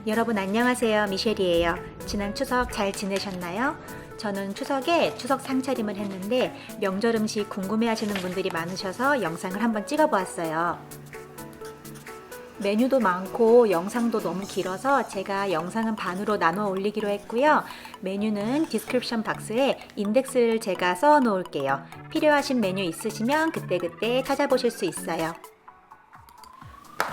여러분 안녕하세요. 미셸이에요. 지난 추석 잘 지내셨나요? 저는 추석에 추석 상차림을 했는데 명절 음식 궁금해하시는 분들이 많으셔서 영상을 한번 찍어보았어요. 메뉴도 많고 영상도 너무 길어서 제가 영상은 반으로 나눠 올리기로 했고요. 메뉴는 디스크립션 박스에 인덱스를 제가 써 놓을게요. 필요하신 메뉴 있으시면 그때그때 찾아보실 수 있어요.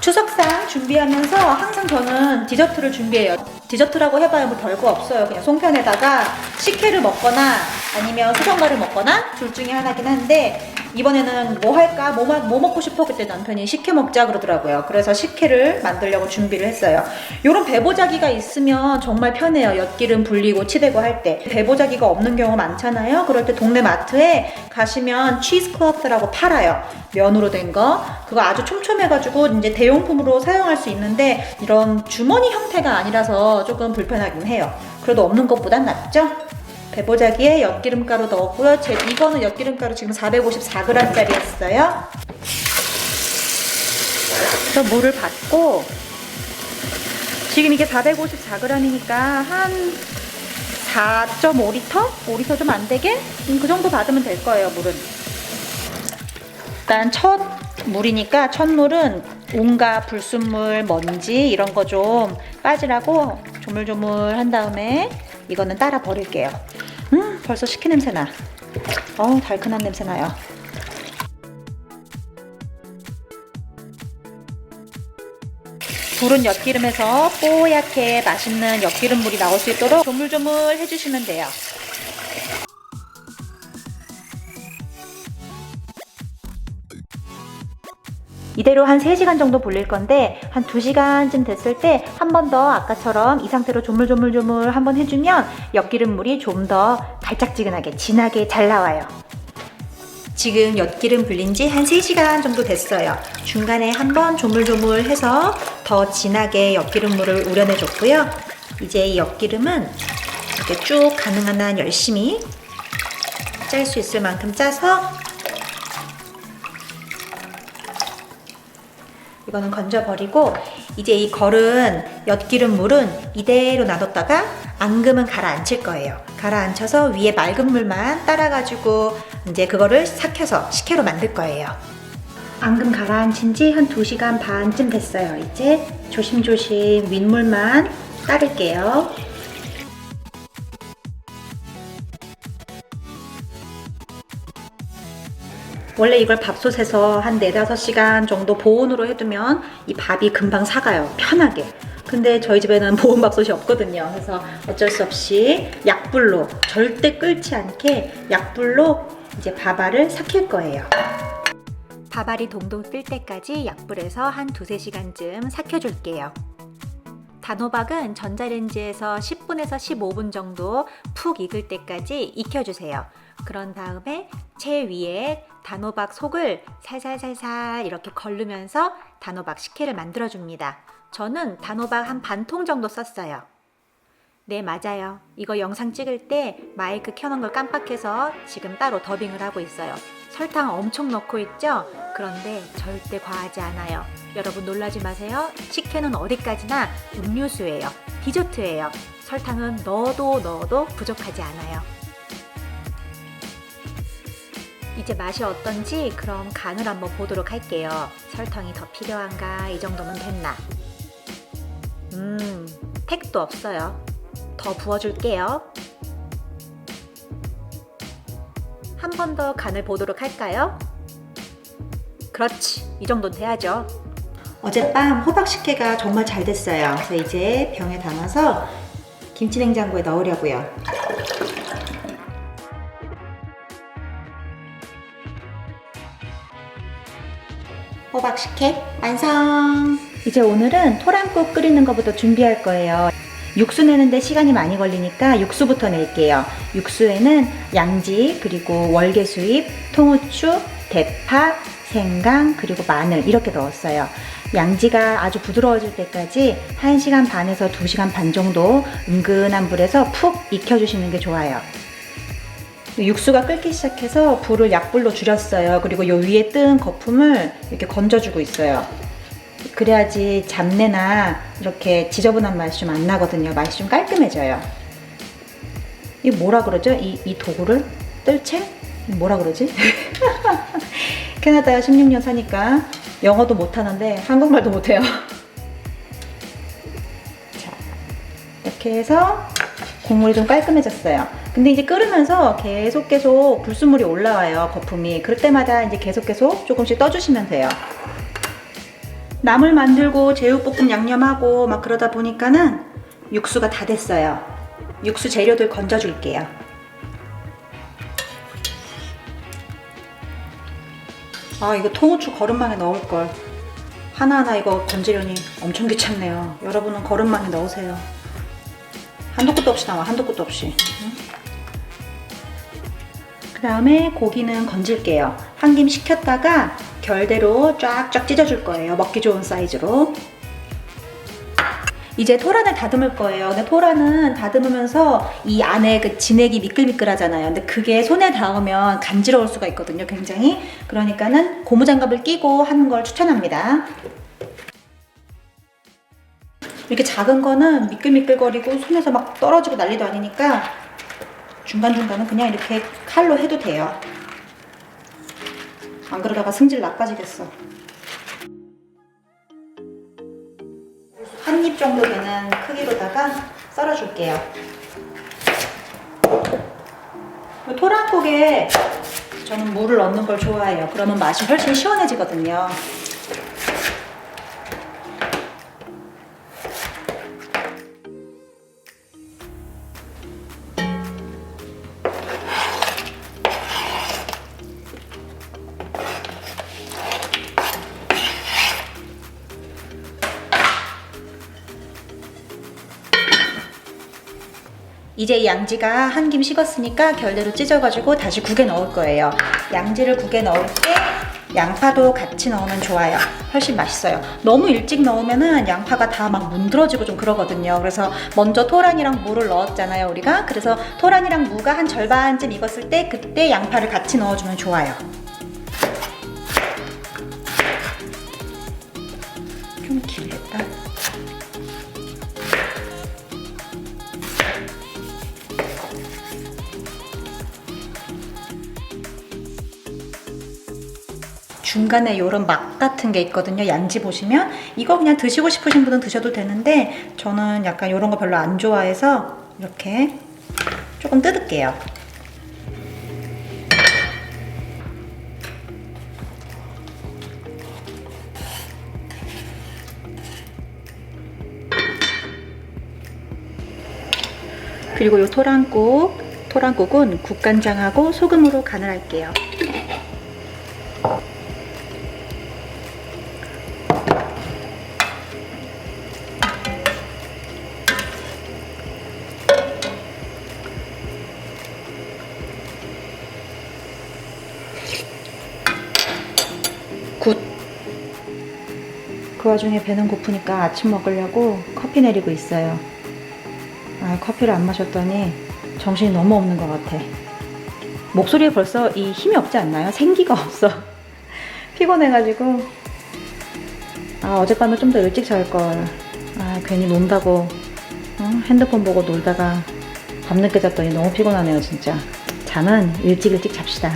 추석상 준비하면서 항상 저는 디저트를 준비해요. 디저트라고 해봐야 뭐 별거 없어요. 그냥 송편에다가 식혜를 먹거나 아니면 수정과를 먹거나 둘 중에 하나긴 한데, 이번에는 뭐 할까? 뭐 먹고 싶어? 그때 남편이 식혜 먹자 그러더라고요. 그래서 식혜를 만들려고 준비를 했어요. 요런 배보자기가 있으면 정말 편해요. 엿기름 불리고 치대고 할 때. 배보자기가 없는 경우 많잖아요. 그럴 때 동네 마트에 가시면 치즈클러프라고 팔아요. 면으로 된 거. 그거 아주 촘촘해가지고 이제 대용품으로 사용할 수 있는데 이런 주머니 형태가 아니라서 조금 불편하긴 해요. 그래도 없는 것보단 낫죠? 배보자기에 엿기름가루 넣었고요. 이거는 엿기름가루 지금 454g짜리였어요. 그래서 물을 받고, 지금 이게 454g이니까 한 4.5리터? 5리터 좀 안 되게? 그 정도 받으면 될 거예요, 물은. 일단 첫 물이니까 첫 물은 온갖 불순물, 먼지 이런 거 좀 빠지라고 조물조물 한 다음에 이거는 따라 버릴게요. 벌써 식혜 냄새 나. 달큰한 냄새 나요. 불은 엿기름에서 뽀얗게 맛있는 엿기름 물이 나올 수 있도록 조물조물 해주시면 돼요. 이대로 한 3시간 정도 불릴 건데, 한 2시간쯤 됐을 때 한 번 더 아까처럼 이 상태로 조물조물조물 한번 해주면 엿기름물이 좀 더 달짝지근하게 진하게 잘 나와요. 지금 엿기름 불린 지 한 3시간 정도 됐어요. 중간에 한번 조물조물 해서 더 진하게 엿기름물을 우려내 줬고요. 이제 이 엿기름은 이렇게 쭉 가능한 한 열심히 짤 수 있을 만큼 짜서 이거는 건져버리고, 이제 이 걸은 엿기름 물은 이대로 놔뒀다가 앙금은 가라앉힐 거예요. 가라앉혀서 위에 맑은 물만 따라가지고 이제 그거를 삭혀서 식혜로 만들 거예요. 앙금 가라앉힌 지 한 2시간 반쯤 됐어요. 이제 조심조심 윗물만 따를게요. 원래 이걸 밥솥에서 한 4-5시간 정도 보온으로 해두면 이 밥이 금방 삭아요. 편하게. 근데 저희 집에는 보온밥솥이 없거든요. 그래서 어쩔 수 없이 약불로, 절대 끓지 않게 약불로 이제 밥알을 삭힐 거예요. 밥알이 동동 뜰 때까지 약불에서 한 2-3시간쯤 삭혀줄게요. 단호박은 전자레인지에서 10분에서 15분 정도 푹 익을 때까지 익혀주세요. 그런 다음에 채 위에 단호박 속을 살살살살 이렇게 걸르면서 단호박 식혜를 만들어줍니다. 저는 단호박 한 반 통 정도 썼어요. 네, 맞아요. 이거 영상 찍을 때 마이크 켜놓은 걸 깜빡해서 지금 따로 더빙을 하고 있어요. 설탕 엄청 넣고 있죠? 그런데 절대 과하지 않아요. 여러분 놀라지 마세요. 식혜는 어디까지나 음료수예요. 디저트예요. 설탕은 넣어도 부족하지 않아요. 이제 맛이 어떤지 그럼 간을 한번 보도록 할게요. 설탕이 더 필요한가? 이 정도면 됐나? 택도 없어요. 더 부어줄게요. 한 번 더 간을 보도록 할까요? 그렇지, 이 정도는 돼야죠. 어젯밤 호박 식혜가 정말 잘 됐어요. 그래서 이제 병에 담아서 김치냉장고에 넣으려고요. 호박 식혜 완성! 이제 오늘은 토랑국 끓이는 것부터 준비할 거예요. 육수 내는데 시간이 많이 걸리니까 육수부터 낼게요. 육수에는 양지, 그리고 월계수잎, 통후추, 대파, 생강, 그리고 마늘 이렇게 넣었어요. 양지가 아주 부드러워질 때까지 1시간 반에서 2시간 반 정도 은근한 불에서 푹 익혀주시는 게 좋아요. 육수가 끓기 시작해서 불을 약불로 줄였어요. 그리고 요 위에 뜬 거품을 이렇게 건져주고 있어요. 그래야지 잡내나 이렇게 지저분한 맛이 좀 안 나거든요. 맛이 좀 깔끔해져요. 이 뭐라 그러죠? 이 도구를? 뜰채? 뭐라 그러지? 캐나다 16년 사니까 영어도 못하는데 한국말도 못해요. 자, 이렇게 해서 국물이 좀 깔끔해졌어요. 근데 이제 끓으면서 계속 불순물이 올라와요. 거품이. 그럴 때마다 이제 계속 조금씩 떠주시면 돼요. 나물 만들고 제육볶음 양념하고 막 그러다 보니까는 육수가 다 됐어요. 육수 재료들 건져줄게요. 아, 이거 통후추 거름망에 넣을걸. 하나하나 이거 건지려니 엄청 귀찮네요. 여러분은 거름망에 넣으세요. 한도 끝도 없이 나와. 한도 끝도 없이. 그 다음에 고기는 건질게요. 한 김 식혔다가 결대로 쫙쫙 찢어줄 거예요. 먹기 좋은 사이즈로. 이제 토란을 다듬을 거예요. 근데 토란은 다듬으면서 이 안에 그 진액이 미끌미끌하잖아요. 근데 그게 손에 닿으면 간지러울 수가 있거든요. 굉장히. 그러니까는 고무장갑을 끼고 하는 걸 추천합니다. 이렇게 작은 거는 미끌미끌거리고 손에서 막 떨어지고 난리도 아니니까 중간중간은 그냥 이렇게 칼로 해도 돼요. 안 그러다가 승질 나빠지겠어. 한 입 정도 되는 크기로다가 썰어줄게요. 토란국에 저는 물을 넣는 걸 좋아해요. 그러면 맛이 훨씬 시원해지거든요. 이제 양지가 한 김 식었으니까 결대로 찢어가지고 다시 국에 넣을 거예요. 양지를 국에 넣을 때 양파도 같이 넣으면 좋아요. 훨씬 맛있어요. 너무 일찍 넣으면은 양파가 다 막 문드러지고 좀 그러거든요. 그래서 먼저 토란이랑 무를 넣었잖아요, 우리가. 그래서 토란이랑 무가 한 절반쯤 익었을 때 그때 양파를 같이 넣어주면 좋아요. 좀 길겠다. 중간에 이런 막 같은 게 있거든요. 양지 보시면 이거 그냥 드시고 싶으신 분은 드셔도 되는데 저는 약간 이런 거 별로 안 좋아해서 이렇게 조금 뜯을게요. 그리고 이 토란국은 국간장하고 소금으로 간을 할게요. 그 와중에 배는 고프니까 아침 먹으려고 커피 내리고 있어요. 아, 커피를 안 마셨더니 정신이 너무 없는 것 같아. 목소리에 벌써 이 힘이 없지 않나요? 생기가 없어. 피곤해가지고 어젯밤에 좀 더 일찍 잘걸. 괜히 논다고 핸드폰 보고 놀다가 밤늦게 잤더니 너무 피곤하네요. 진짜 잠은 일찍 잡시다.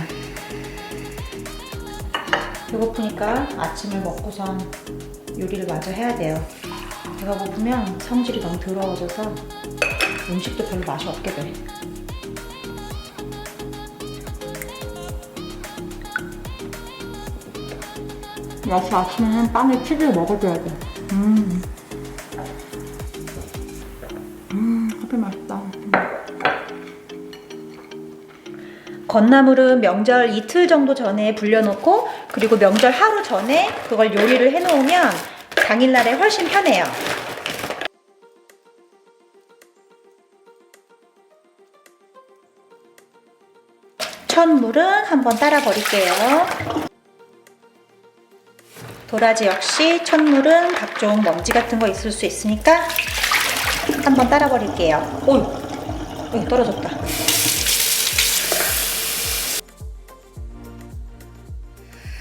배고프니까 아침을 먹고선 요리를 마저 해야 돼요. 배가 고프면 성질이 너무 더러워져서 음식도 별로 맛이 없게 돼. 역시 아침에는 빵에 치즈를 먹어줘야 돼. 커피 맛있다. 건나물은 명절 이틀 정도 전에 불려놓고 그리고 명절 하루 전에 그걸 요리를 해놓으면 당일날에 훨씬 편해요. 첫물은 한번 따라 버릴게요. 도라지 역시 첫물은 각종 먼지 같은 거 있을 수 있으니까 한번 따라 버릴게요. 여기 떨어졌다.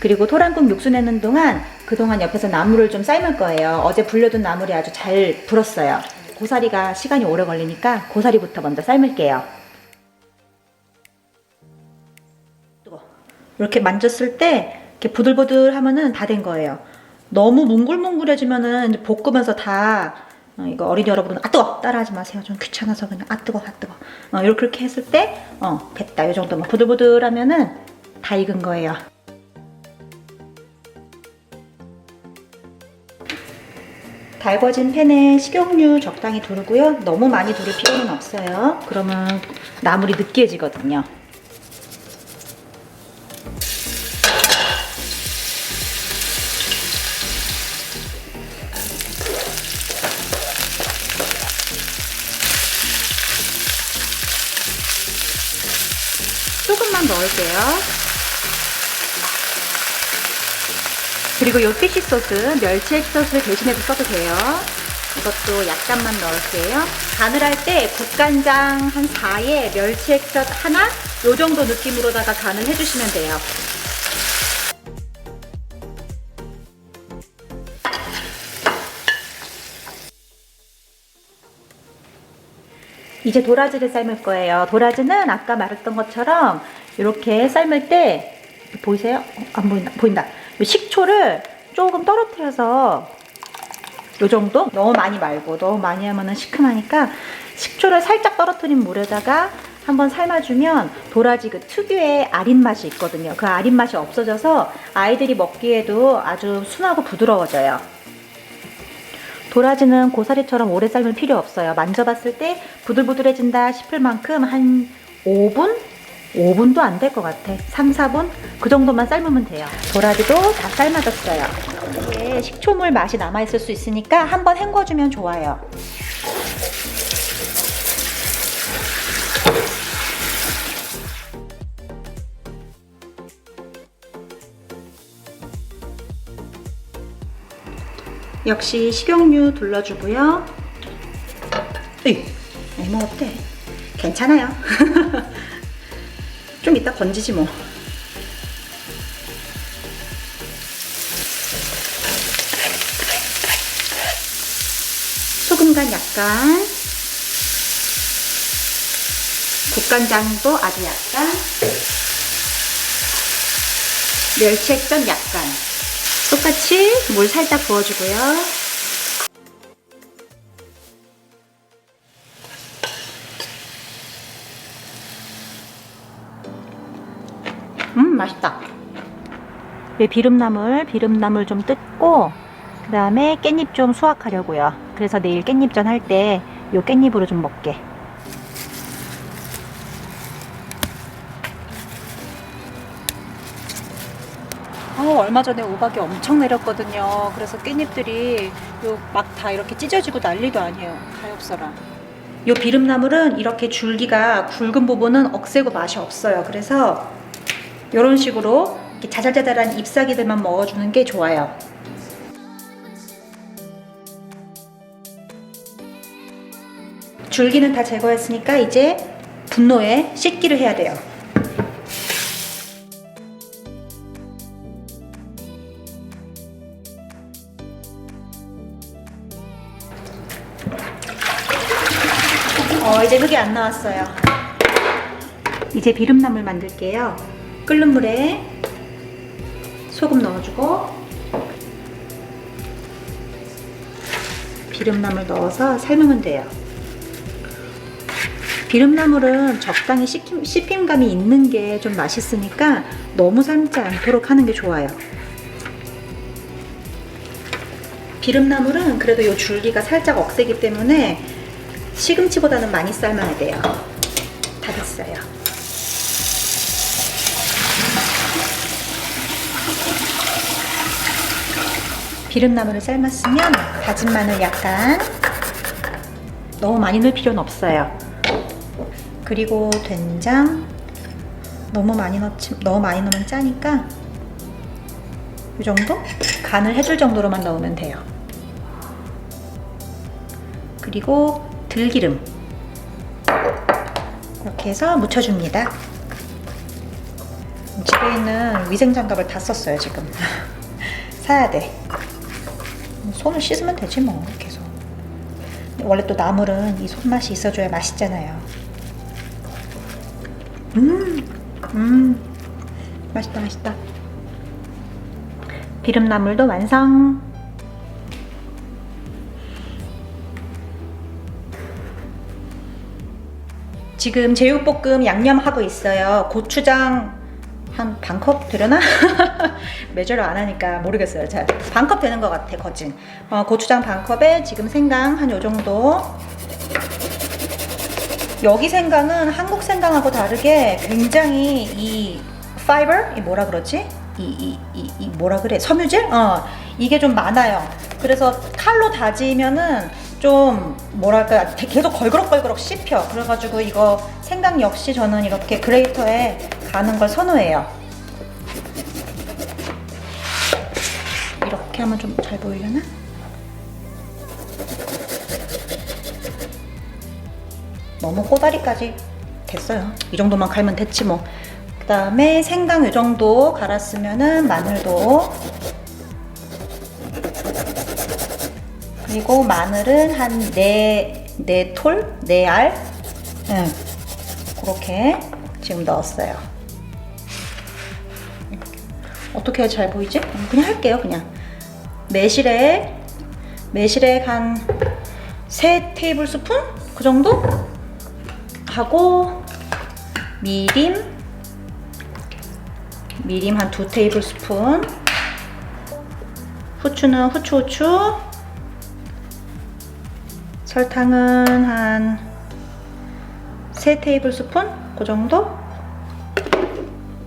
그리고 토란국 육수 내는 동안 그동안 옆에서 나물을 좀 삶을 거예요. 어제 불려둔 나물이 아주 잘 불었어요. 고사리가 시간이 오래 걸리니까 고사리부터 먼저 삶을게요. 이렇게 만졌을 때 이렇게 부들부들 하면은 다 된 거예요. 너무 뭉글뭉글해지면은 볶으면서 다 이거 어린이 여러분은 아 뜨거 따라하지 마세요. 좀 귀찮아서 그냥 아 뜨거 이렇게 했을 때 됐다. 이 정도만 부들부들하면은 다 익은 거예요. 달궈진 팬에 식용유 적당히 두르고요. 너무 많이 두를 필요는 없어요. 그러면 나물이 느끼해지거든요. 조금만 넣을게요. 그리고 요 피쉬 소스, 멸치 액소스 대신해서 써도 돼요. 이것도 약간만 넣을게요. 간을 할 때 국간장 한 4에 멸치 액젓 하나 요 정도 느낌으로다가 간을 해주시면 돼요. 이제 도라지를 삶을 거예요. 도라지는 아까 말했던 것처럼 이렇게 삶을 때 보이세요? 안 보인다. 보인다. 식초를 조금 떨어뜨려서 요 정도? 너무 많이 말고 너무 많이 하면은 시큼하니까 식초를 살짝 떨어뜨린 물에다가 한번 삶아주면 도라지 그 특유의 아린 맛이 있거든요. 그 아린 맛이 없어져서 아이들이 먹기에도 아주 순하고 부드러워져요. 도라지는 고사리처럼 오래 삶을 필요 없어요. 만져봤을 때 부들부들해진다 싶을 만큼 한 5분도 안 될 것 같아. 3, 4분? 그 정도만 삶으면 돼요. 도라지도 다 삶아졌어요. 이게 식초물 맛이 남아있을 수 있으니까 한번 헹궈주면 좋아요. 역시 식용유 둘러주고요. 뭐 어때? 괜찮아요. 좀 이따 건지지 뭐. 소금간 약간, 국간장도 아주 약간, 멸치액젓 약간. 똑같이 물 살짝 부어주고요. 맛있다. 비름나물 좀 뜯고 그 다음에 깻잎 좀 수확하려고요. 그래서 내일 깻잎전 할 때 요 깻잎으로 좀 먹게. 얼마 전에 우박이 엄청 내렸거든요. 그래서 깻잎들이 막 다 이렇게 찢어지고 난리도 아니에요. 가엾어라. 요 비름나물은 이렇게 줄기가 굵은 부분은 억세고 맛이 없어요. 그래서 이런 식으로 이렇게 자잘자잘한 잎사귀들만 먹어주는 게 좋아요. 줄기는 다 제거했으니까 이제 분노에 씻기를 해야 돼요. 이제 흙이 안 나왔어요. 이제 비름나물 만들게요. 끓는 물에 소금 넣어주고 비름나물 넣어서 삶으면 돼요. 비름나물은 적당히 씹힘감이 있는 게 좀 맛있으니까 너무 삶지 않도록 하는 게 좋아요. 비름나물은 그래도 이 줄기가 살짝 억세기 때문에 시금치보다는 많이 삶아야 돼요. 다 됐어요. 비름나물을 삶았으면 다진 마늘 약간, 너무 많이 넣을 필요는 없어요. 그리고 된장 너무 많이 넣으면 짜니까 이 정도? 간을 해줄 정도로만 넣으면 돼요. 그리고 들기름 이렇게 해서 묻혀줍니다. 집에 있는 위생장갑을 다 썼어요 지금. 사야 돼. 손을 씻으면 되지 뭐. 계속. 원래 또 나물은 이 손맛이 있어줘야 맛있잖아요. 맛있다 맛있다. 비름나물도 완성. 지금 제육볶음 양념하고 있어요. 고추장 한 반컵 되려나? 메저를 안 하니까 모르겠어요. 잘 반컵 되는 것 같아. 거진. 고추장 반컵에 지금 생강 한 요 정도. 여기 생강은 한국 생강하고 다르게 굉장히 이 파이버? 이 뭐라 그러지? 이 뭐라 그래? 섬유질? 이게 좀 많아요. 그래서 칼로 다지면은 좀 뭐랄까 계속 걸그럭 씹혀. 그래가지고 이거 생강 역시 저는 이렇게 그레이터에 가는 걸 선호해요. 이렇게 하면 좀 잘 보이려나? 너무 꼬다리까지 됐어요. 이 정도만 갈면 됐지 뭐. 그 다음에 생강 이 정도 갈았으면은 마늘도, 그리고 마늘은 한 4톨? 4알? 그렇게 지금 넣었어요. 어떻게 해야 잘 보이지? 그냥 할게요. 그냥 매실액 한 3테이블스푼? 그 정도? 하고 미림 한 2테이블스푼, 후추는 후추, 설탕은 한 3테이블스푼? 그 정도?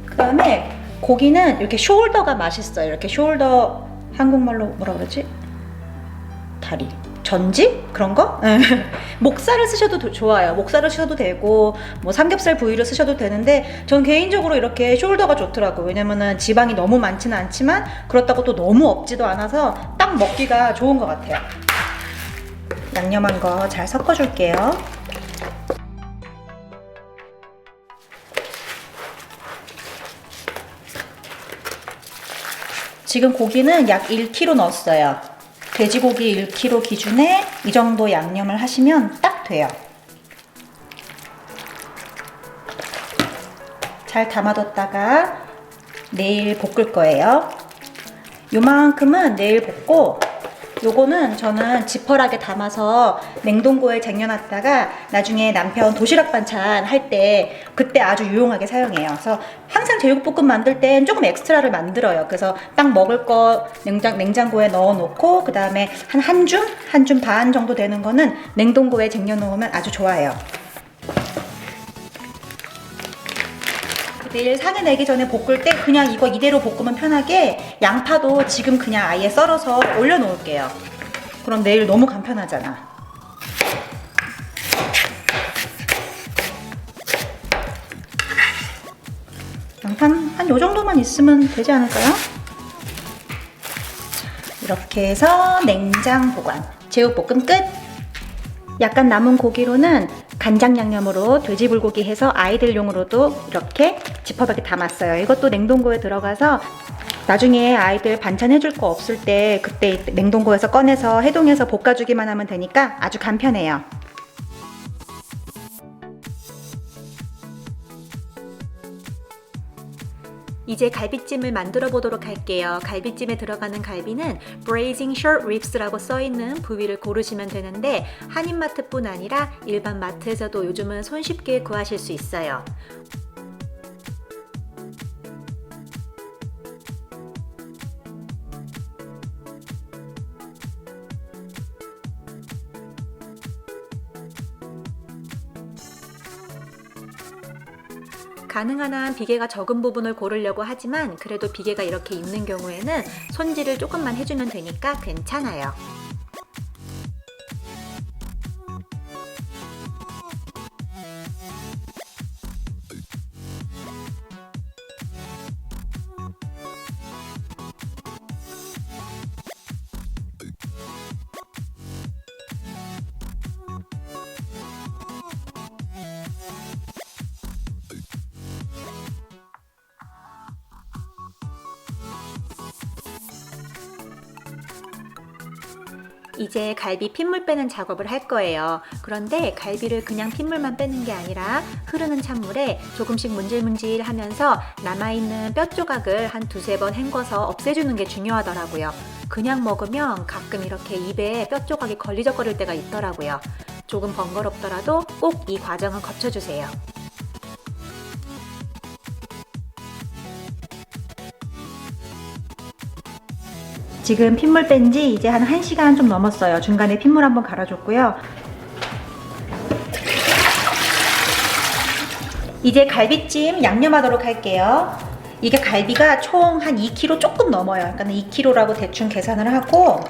그 다음에 고기는 이렇게 숄더가 맛있어요. 이렇게 숄더, 한국말로 뭐라 그러지? 다리. 전지? 그런 거? 목살을 쓰셔도 좋아요. 목살을 쓰셔도 되고, 뭐 삼겹살 부위를 쓰셔도 되는데, 전 개인적으로 이렇게 숄더가 좋더라고요. 왜냐면은 지방이 너무 많지는 않지만, 그렇다고 또 너무 없지도 않아서 딱 먹기가 좋은 것 같아요. 양념한 거 잘 섞어줄게요. 지금 고기는 약 1kg 넣었어요. 돼지고기 1kg 기준에 이 정도 양념을 하시면 딱 돼요. 잘 담아뒀다가 내일 볶을 거예요. 요만큼은 내일 볶고, 요거는 저는 지퍼락에 담아서 냉동고에 쟁여놨다가 나중에 남편 도시락 반찬 할 때 그때 아주 유용하게 사용해요. 그래서 항상 제육볶음 만들 땐 조금 엑스트라를 만들어요. 그래서 딱 먹을 거 냉장고에 넣어놓고, 그 다음에 한 줌 반 정도 되는 거는 냉동고에 쟁여놓으면 아주 좋아요. 내일 상에 내기 전에 볶을 때 그냥 이거 이대로 볶으면 편하게 양파도 지금 그냥 아예 썰어서 올려놓을게요. 그럼 내일 너무 간편하잖아. 양파 한 요 정도만 있으면 되지 않을까요? 이렇게 해서 냉장 보관. 제육볶음 끝! 약간 남은 고기로는 간장 양념으로 돼지 불고기 해서 아이들용으로도 이렇게 지퍼백에 담았어요. 이것도 냉동고에 들어가서 나중에 아이들 반찬 해줄 거 없을 때 그때 냉동고에서 꺼내서 해동해서 볶아주기만 하면 되니까 아주 간편해요. 이제 갈비찜을 만들어 보도록 할게요. 갈비찜에 들어가는 갈비는 Braising Short Ribs라고 써있는 부위를 고르시면 되는데, 한인마트뿐 아니라 일반 마트에서도 요즘은 손쉽게 구하실 수 있어요. 가능한 한 비계가 적은 부분을 고르려고 하지만 그래도 비계가 이렇게 있는 경우에는 손질을 조금만 해주면 되니까 괜찮아요. 이제 갈비 핏물 빼는 작업을 할 거예요. 그런데 갈비를 그냥 핏물만 빼는 게 아니라 흐르는 찬물에 조금씩 문질문질 하면서 남아있는 뼈 조각을 한 두세 번 헹궈서 없애주는 게 중요하더라고요. 그냥 먹으면 가끔 이렇게 입에 뼈 조각이 걸리적거릴 때가 있더라고요. 조금 번거롭더라도 꼭 이 과정은 거쳐주세요. 지금 핏물 뺀 지 이제 한 1시간 좀 넘었어요. 중간에 핏물 한번 갈아줬고요. 이제 갈비찜 양념하도록 할게요. 이게 갈비가 총 한 2kg 조금 넘어요. 그러니까 2kg라고 대충 계산을 하고,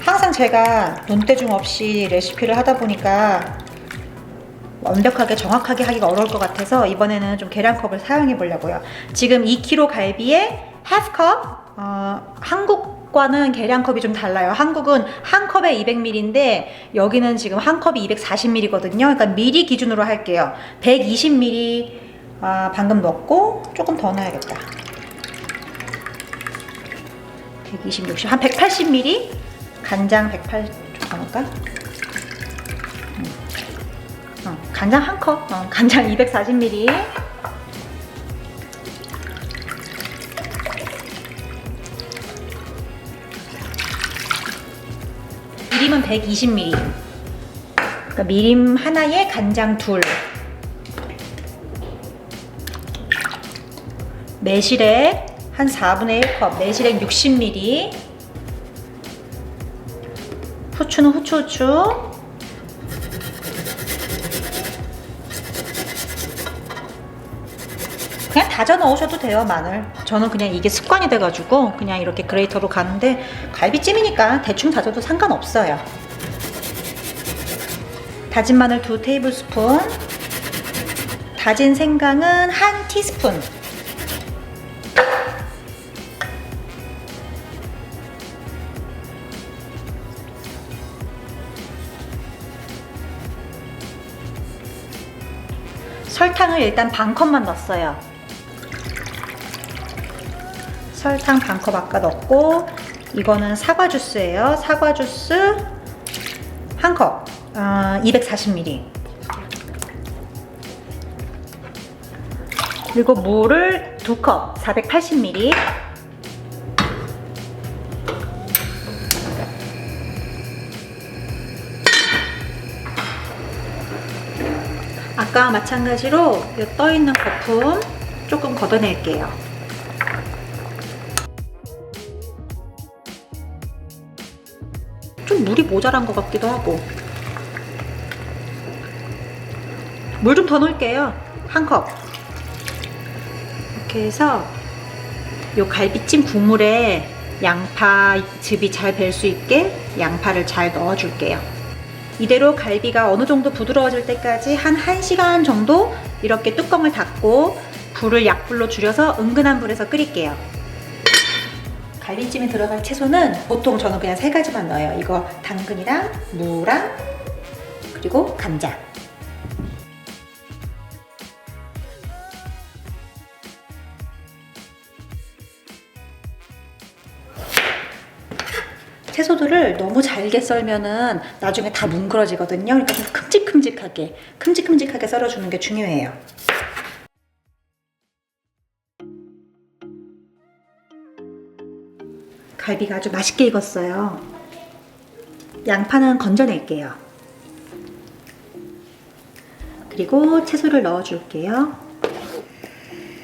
항상 제가 눈대중 없이 레시피를 하다 보니까 완벽하게 정확하게 하기가 어려울 것 같아서 이번에는 좀 계량컵을 사용해 보려고요. 지금 2kg 갈비에 하프컵, 한국과는 계량컵이 좀 달라요. 한국은 한 컵에 200ml인데 여기는 지금 한 컵이 240ml거든요. 그러니까 미리 기준으로 할게요. 120ml 방금 넣었고 조금 더 넣어야겠다. 120, 60, 한 180ml 간장 180, 좀 더 넣을까? 간장 한 컵, 간장 240ml. 미림은 120ml. 그러니까 미림 하나에 간장 둘. 매실액 한 4분의 1컵, 매실액 60ml. 후추는 후추. 그냥 다져 넣으셔도 돼요, 마늘. 저는 그냥 이게 습관이 돼가지고 그냥 이렇게 그레이터로 가는데 갈비찜이니까 대충 다져도 상관없어요. 다진 마늘 2테이블스푼, 다진 생강은 1티스푼, 설탕을 일단 반컵만 넣었어요. 설탕 반컵 아까 넣었고, 이거는 사과 주스예요. 사과 주스 한 컵, 240ml. 그리고 물을 2컵, 480ml. 아까와 마찬가지로 이 떠있는 거품 조금 걷어낼게요. 좀 물이 모자란 것 같기도 하고. 물 좀 더 넣을게요. 한 컵. 이렇게 해서 요 갈비찜 국물에 양파 즙이 잘 밸 수 있게 양파를 잘 넣어줄게요. 이대로 갈비가 어느 정도 부드러워질 때까지 한 1시간 정도 이렇게 뚜껑을 닫고 불을 약불로 줄여서 은근한 불에서 끓일게요. 갈비찜에 들어갈 채소는 보통 저는 그냥 3가지만 넣어요. 이거 당근이랑 무랑 그리고 감자. 채소들을 너무 잘게 썰면은 나중에 다 뭉그러지거든요. 그러니까 좀 큼직큼직하게 썰어주는 게 중요해요. 갈비가 아주 맛있게 익었어요. 양파는 건져낼게요. 그리고 채소를 넣어줄게요.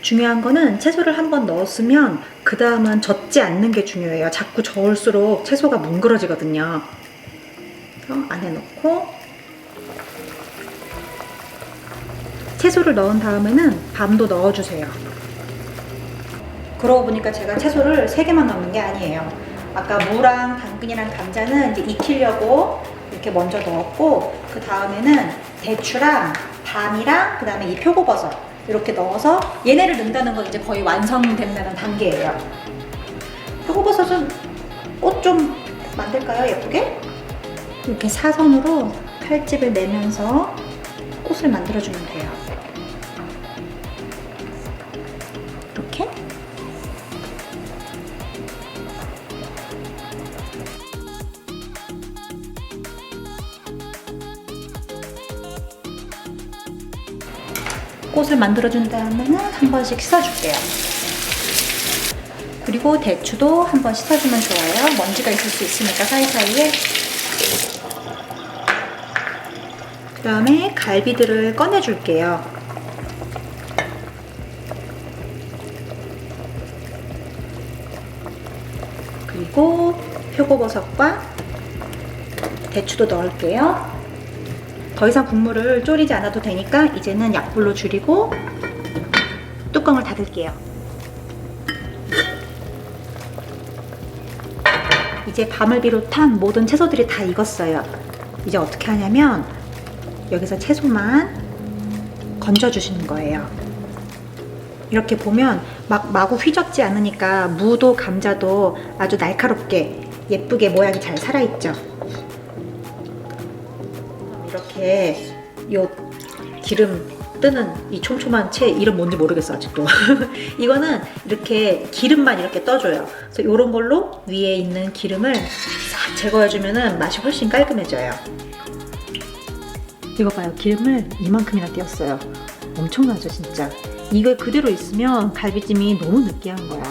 중요한 거는 채소를 한번 넣었으면 그 다음은 젓지 않는 게 중요해요. 자꾸 저을수록 채소가 뭉그러지거든요. 그래서 안에 넣고 채소를 넣은 다음에는 밤도 넣어주세요. 그러고 보니까 제가 채소를 3개만 넣는 게 아니에요. 아까 무랑 당근이랑 감자는 이제 익히려고 이렇게 먼저 넣었고, 그 다음에는 대추랑 밤이랑 그 다음에 이 표고버섯 이렇게 넣어서 얘네를 넣는다는 건 이제 거의 완성된다는 단계예요. 표고버섯은 꽃 좀 만들까요? 예쁘게? 이렇게 사선으로 칼집을 내면서 꽃을 만들어주면 돼요. 이렇게. 꽃을 만들어준 다음에는 한 번씩 씻어줄게요. 그리고 대추도 한 번 씻어주면 좋아요. 먼지가 있을 수 있으니까 사이사이에. 그 다음에 갈비들을 꺼내줄게요. 그리고 표고버섯과 대추도 넣을게요. 더 이상 국물을 졸이지 않아도 되니까 이제는 약불로 줄이고 뚜껑을 닫을게요. 이제 밤을 비롯한 모든 채소들이 다 익었어요. 이제 어떻게 하냐면 여기서 채소만 건져주시는 거예요. 이렇게 보면 막 마구 휘젓지 않으니까 무도 감자도 아주 날카롭게 예쁘게 모양이 잘 살아있죠. 이렇게 요 기름 뜨는 이 촘촘한 채 이름 뭔지 모르겠어 아직도. 이거는 이렇게 기름만 이렇게 떠줘요. 그래서 이런 걸로 위에 있는 기름을 싹 제거해주면 맛이 훨씬 깔끔해져요. 이거 봐요. 기름을 이만큼이나 띄었어요. 엄청나죠 진짜. 이거 그대로 있으면 갈비찜이 너무 느끼한 거야.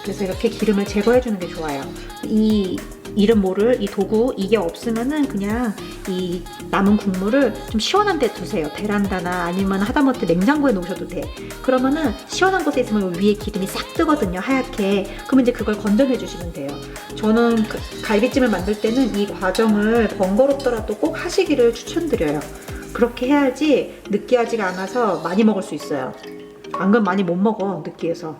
그래서 이렇게 기름을 제거해주는 게 좋아요. 이 이름 모를 이 도구 이게 없으면은 그냥 이 남은 국물을 좀 시원한 데 두세요. 베란다나 아니면 하다못해 냉장고에 놓으셔도 돼. 그러면은 시원한 곳에 있으면 위에 기름이 싹 뜨거든요. 하얗게. 그러면 이제 그걸 건져내 주시면 돼요. 저는 갈비찜을 만들 때는 이 과정을 번거롭더라도 꼭 하시기를 추천드려요. 그렇게 해야지 느끼하지가 않아서 많이 먹을 수 있어요. 안 그러면 많이 못 먹어, 느끼해서.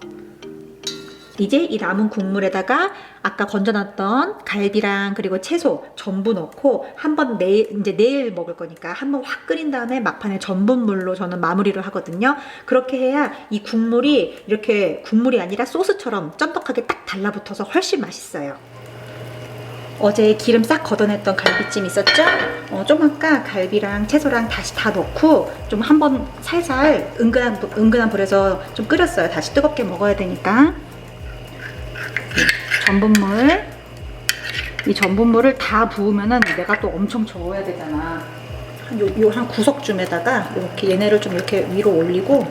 이제 이 남은 국물에다가 아까 건져놨던 갈비랑 그리고 채소 전부 넣고 한번 내일 먹을 거니까 한번 확 끓인 다음에 막판에 전분물로 저는 마무리를 하거든요. 그렇게 해야 이 국물이 이렇게 국물이 아니라 소스처럼 쫀득하게 딱 달라붙어서 훨씬 맛있어요. 어제 기름 싹 걷어냈던 갈비찜 있었죠? 좀 아까 갈비랑 채소랑 다시 다 넣고 좀 한번 살살 은근한 불에서 좀 끓였어요. 다시 뜨겁게 먹어야 되니까. 전분물, 이 전분물을 다 부으면은 내가 또 엄청 저어야 되잖아. 한 구석쯤에다가 이렇게 얘네를 좀 이렇게 위로 올리고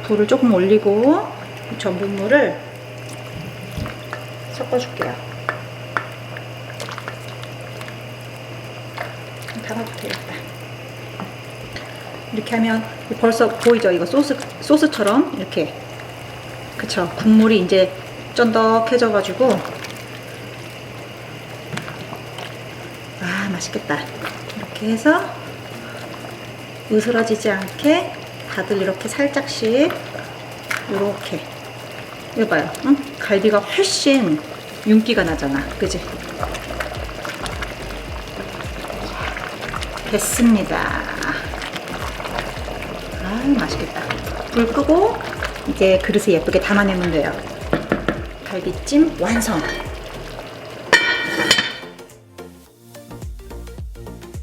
불을 조금 올리고 이 전분물을 섞어줄게요. 담아도 되겠다. 이렇게 하면 벌써 보이죠? 이거 소스처럼 이렇게, 그쵸? 국물이 이제 쫀득해져가지고 맛있겠다. 이렇게 해서 으스러지지 않게 다들 이렇게 살짝씩 이렇게 이거 봐요. 응? 갈비가 훨씬 윤기가 나잖아. 그지? 됐습니다. 맛있겠다. 불 끄고 이제 그릇에 예쁘게 담아내면 돼요. 갈비찜 완성!